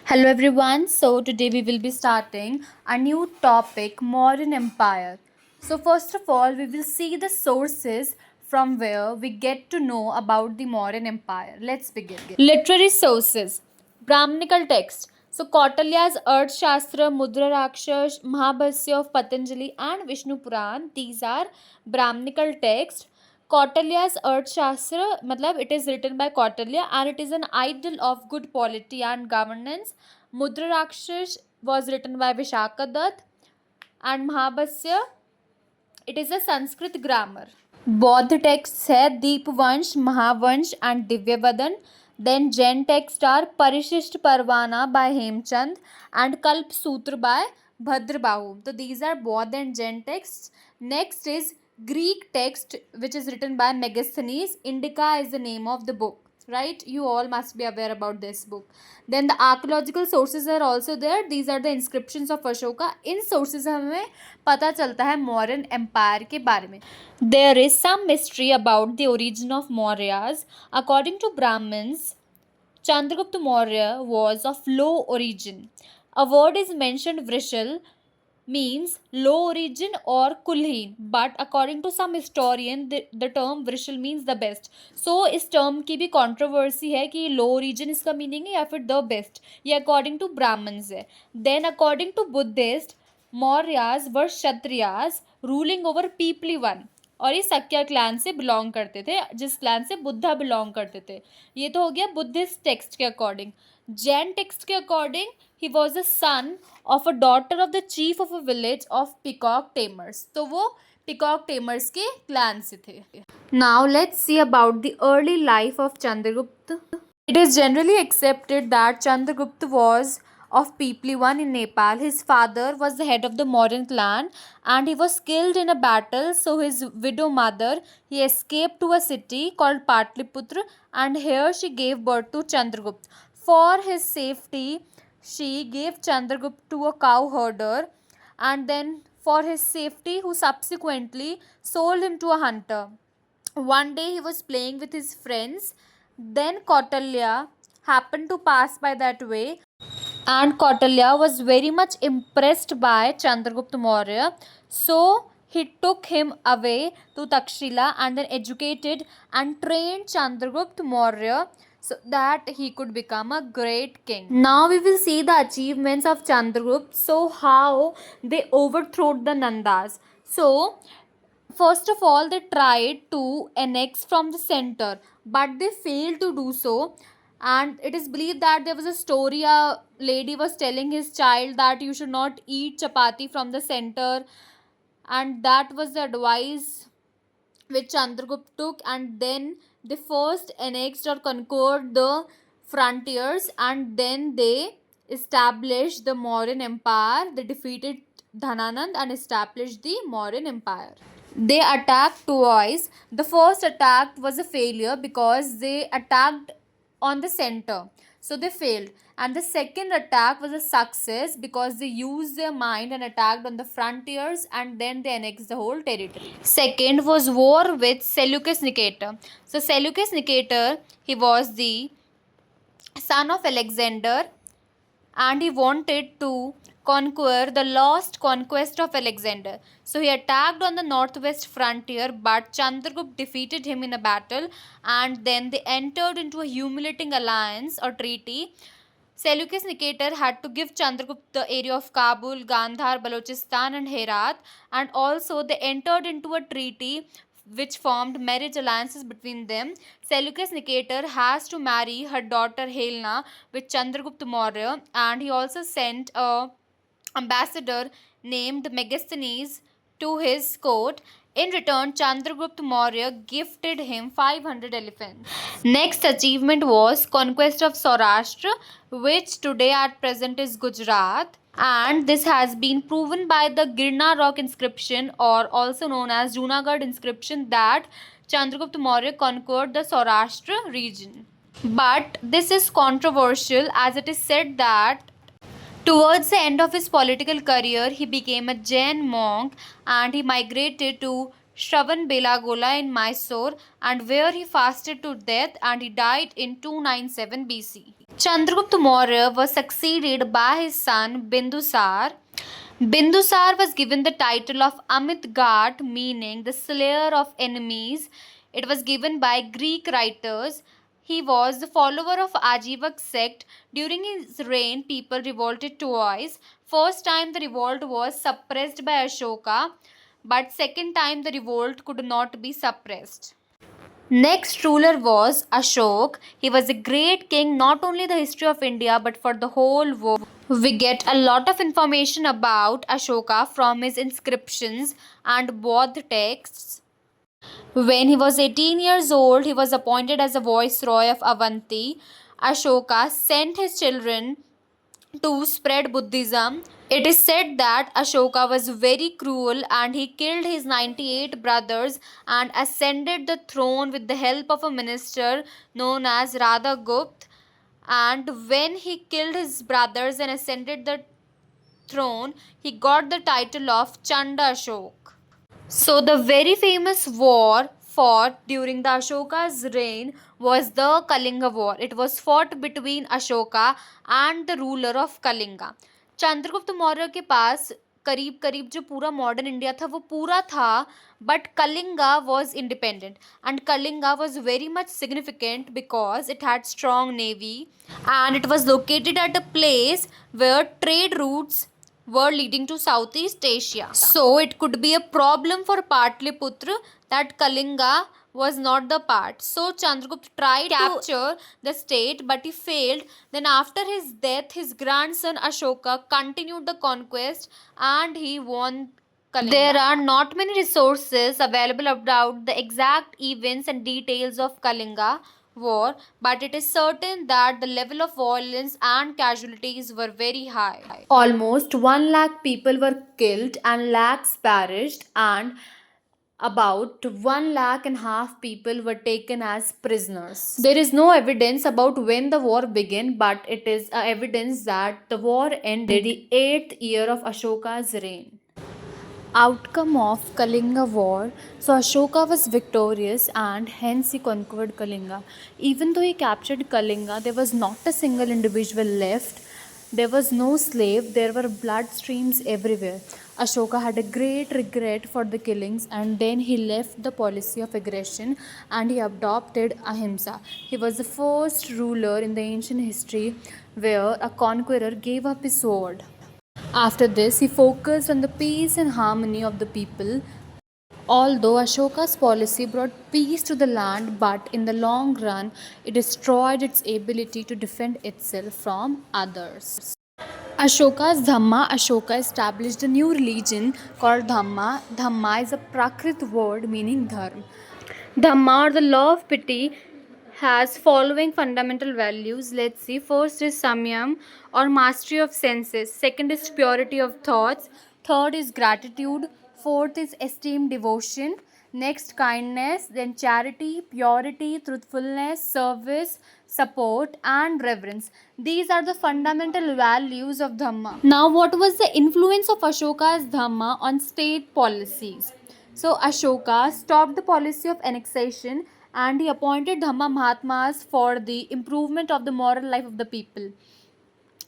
Hello everyone. So today we will be starting a new topic, modern empire. So first of all, we will see the sources from where we get to know about the modern empire. Let's begin. Literary sources. Brahmanical text. So Kautilya's Arthashastra, Mudra Rakshas, Mahabhasya of Patanjali and Vishnu Puran. These are Brahmanical texts. Kautilya's Arthashastra, matlab it is written by Kautilya and it is an ideal of good polity and governance. Mudra Rakshas was written by Vishaka Dutt and Mahabhasya, it is a Sanskrit grammar. बौद्ध text है Dipavamsa Mahavamsa and Divyavadana. Then Jain text are Parishishta Parvan bye Hemchand and कल्प सूत्र bye Bhadrabahu. तो these are बौद्ध and Jain texts. Next is Greek text which is written by Megasthenes. Indica is the name of the book, right? You all must be aware about this book. Then the archaeological sources are also there. These are the inscriptions of Ashoka. In sources से हमें पता चलता है modern empire के बारे में. There is some mystery about the origin of Mauryas. According to Brahmins, Chandragupta Maurya was of low origin. A word is mentioned, Vrishal, means low origin or Kulheen, but according to some historian the term Vrishal means the best. So इस term की भी controversy है कि low origin इसका meaning है या फिर the best. ये according to Brahmins है. Then according to Buddhist, Mauryas were Kshatriyas ruling over Pipli one. और ये सक्या क्लैन से बिलोंग करते थे, जिस क्लैन से बुद्धा बिलोंग करते थे. ये तो हो गया बुद्धिस्ट टेक्स्ट के अकॉर्डिंग. जैन टेक्स्ट के according he was a son of a daughter of the chief of a village of peacock tamers. तो वो पिकॉक टेमर्स के क्लैन से थे. Now let's see about the early life of Chandragupta. It is generally accepted that Chandragupta was of Pipli I in Nepal. His father was the head of the Mauryan clan and he was killed in a battle. So his widow mother, he escaped to a city called Patliputra and here she gave birth to Chandragupta. For his safety, she gave Chandragupta to a cow herder and then for his safety who subsequently sold him to a hunter. One day he was playing with his friends. Then Kautilya happened to pass by that way and Kautilya was very much impressed by Chandragupta Maurya. So he took him away to Takshila and then educated and trained Chandragupta Maurya so that he could become a great king. Now we will see the achievements of Chandragupta. So how they overthrew the Nandas. So first of all they tried to annex from the center but they failed to do so. And it is believed that there was a story, a lady was telling his child that you should not eat chapati from the center, and that was the advice which Chandragupta took. And then they first annexed or conquered the frontiers and then they established the Mauryan Empire. They defeated Dhananand and established the Mauryan Empire. They attacked twice. The first attack was a failure because they attacked on the center, so they failed. And the second attack was a success because they used their mind and attacked on the frontiers and then they annexed the whole territory. Second was war with Seleucus Nicator. So Seleucus Nicator, he was the son of Alexander and he wanted to conquer the lost conquest of Alexander. So he attacked on the northwest frontier, but Chandragupta defeated him in a battle and then they entered into a humiliating alliance or treaty. Seleucus Nicator had to give Chandragupta the area of Kabul, Gandhar, Balochistan and Herat, and also they entered into a treaty which formed marriage alliances between them. Seleucus Nicator has to marry her daughter Helena with Chandragupta Maurya, and he also sent a ambassador named Megasthenes to his court. In return, Chandragupta Maurya gifted him 500 elephants. Next achievement was conquest of Saurashtra, which today at present is Gujarat. And this has been proven by the Girna rock inscription or also known as Junagadh inscription that Chandragupta Maurya conquered the Saurashtra region. But this is controversial as it is said that towards the end of his political career, he became a Jain monk and he migrated to Shravan in Mysore, and where he fasted to death and he died in 297 BC. Chandragupta Maurya was succeeded by his son Bindusar. Bindusar was given the title of Amit Ghat, meaning the slayer of enemies. It was given by Greek writers. He was the follower of Ajivak sect. During his reign, people revolted twice. First time the revolt was suppressed by Ashoka, but second time the revolt could not be suppressed. Next ruler was Ashok. He was a great king, not only the history of India but for the whole world. We get a lot of information about Ashoka from his inscriptions and Bodh texts. When he was 18 years old, he was appointed as a viceroy of Avanti. Ashoka sent his children to spread Buddhism. It is said that Ashoka was very cruel and he killed his 98 brothers and ascended the throne with the help of a minister known as Radhagupta. And when he killed his brothers and ascended the throne, he got the title of Chanda Ashok. So, the very famous war fought during the Ashoka's reign was the Kalinga War. It was fought between Ashoka and the ruler of Kalinga. Chandragupta Maurya के पास करीब करीब जो पूरा modern India था वो पूरा था, but Kalinga was independent and Kalinga was very much significant because it had strong navy and it was located at a place where trade routes were leading to Southeast Asia. So it could be a problem for Patliputra that Kalinga was not the part. So Chandragupta tried to capture the state but he failed. Then after his death, his grandson Ashoka continued the conquest and he won Kalinga. There are not many resources available about the exact events and details of Kalinga war, but it is certain that the level of violence and casualties were very high. Almost 1 lakh people were killed and lakhs perished, and about 1 lakh and half people were taken as prisoners. There is no evidence about when the war began, but it is evidence that the war ended the 8th year of Ashoka's reign. Outcome of Kalinga War. So Ashoka was victorious and hence he conquered Kalinga. Even though he captured Kalinga, there was not a single individual left. There was no slave, there were blood streams everywhere. Ashoka had a great regret for the killings and then he left the policy of aggression and he adopted ahimsa. He was the first ruler in the ancient history where a conqueror gave up his sword. After this, he focused on the peace and harmony of the people. Although Ashoka's policy brought peace to the land, but in the long run, it destroyed its ability to defend itself from others. Ashoka's Dhamma. Ashoka established a new religion called Dhamma. Dhamma is a Prakrit word meaning dharma. Dhamma, or the law of pity, has following fundamental values. Let's see. First is samyam or mastery of senses. Second is purity of thoughts. Third is gratitude. Fourth is esteem, devotion. Next, kindness. Then charity, purity, truthfulness, service, support, and reverence. These are the fundamental values of Dhamma. Now, what was the influence of Ashoka's Dhamma on state policies? So Ashoka stopped the policy of annexation and he appointed Dhamma Mahatmas for the improvement of the moral life of the people.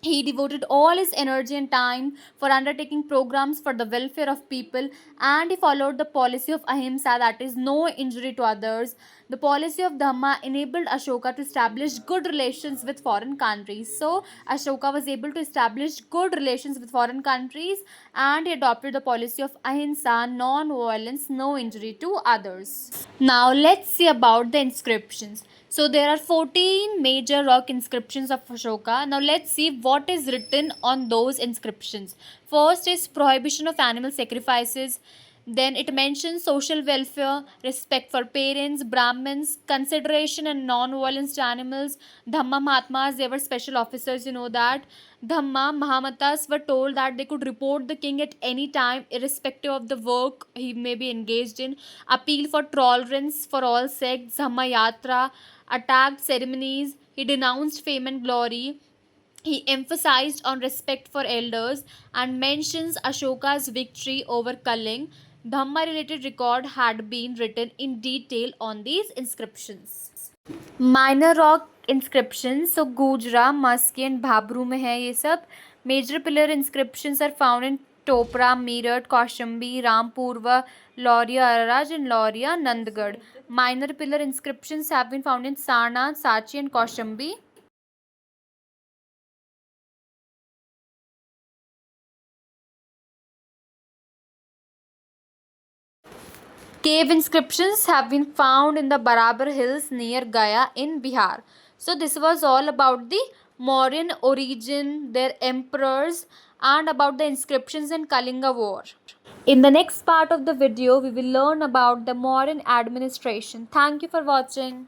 He devoted all his energy and time for undertaking programs for the welfare of people and he followed the policy of ahimsa, that is, no injury to others. The policy of Dhamma enabled Ashoka to establish good relations with foreign countries. So, Ashoka was able to establish good relations with foreign countries and he adopted the policy of ahimsa, non violence, no injury to others. Now, let's see about the inscriptions. So there are 14 major rock inscriptions of Ashoka. Now let's see what is written on those inscriptions. First is prohibition of animal sacrifices. Then it mentions social welfare, respect for parents, Brahmins, consideration and non-violence to animals. Dhamma Mahatmas, they were special officers, you know that. Dhamma Mahamatas were told that they could report the king at any time, irrespective of the work he may be engaged in. Appeal for tolerance for all sects. Dhamma Yatra attacked ceremonies. He denounced fame and glory. He emphasized on respect for elders and mentions Ashoka's victory over Kaling. Dhamma related record had been written in detail on these inscriptions. Minor rock inscriptions, so Gujra, Musky and Bhabru में है ये सब. Major pillar inscriptions are found in Topra, Meerut, Kaushambi, Rampurva, Lauria Araraj and Lauria Nandgarh. Minor pillar inscriptions have been found in Sarnath, Sachi and Kaushambi. Cave inscriptions have been found in the Barabar hills near Gaya in Bihar. So this was all about the Mauryan origin, their emperors, and about the inscriptions in Kalinga War. In the next part of the video, we will learn about the Mauryan administration. Thank you for watching.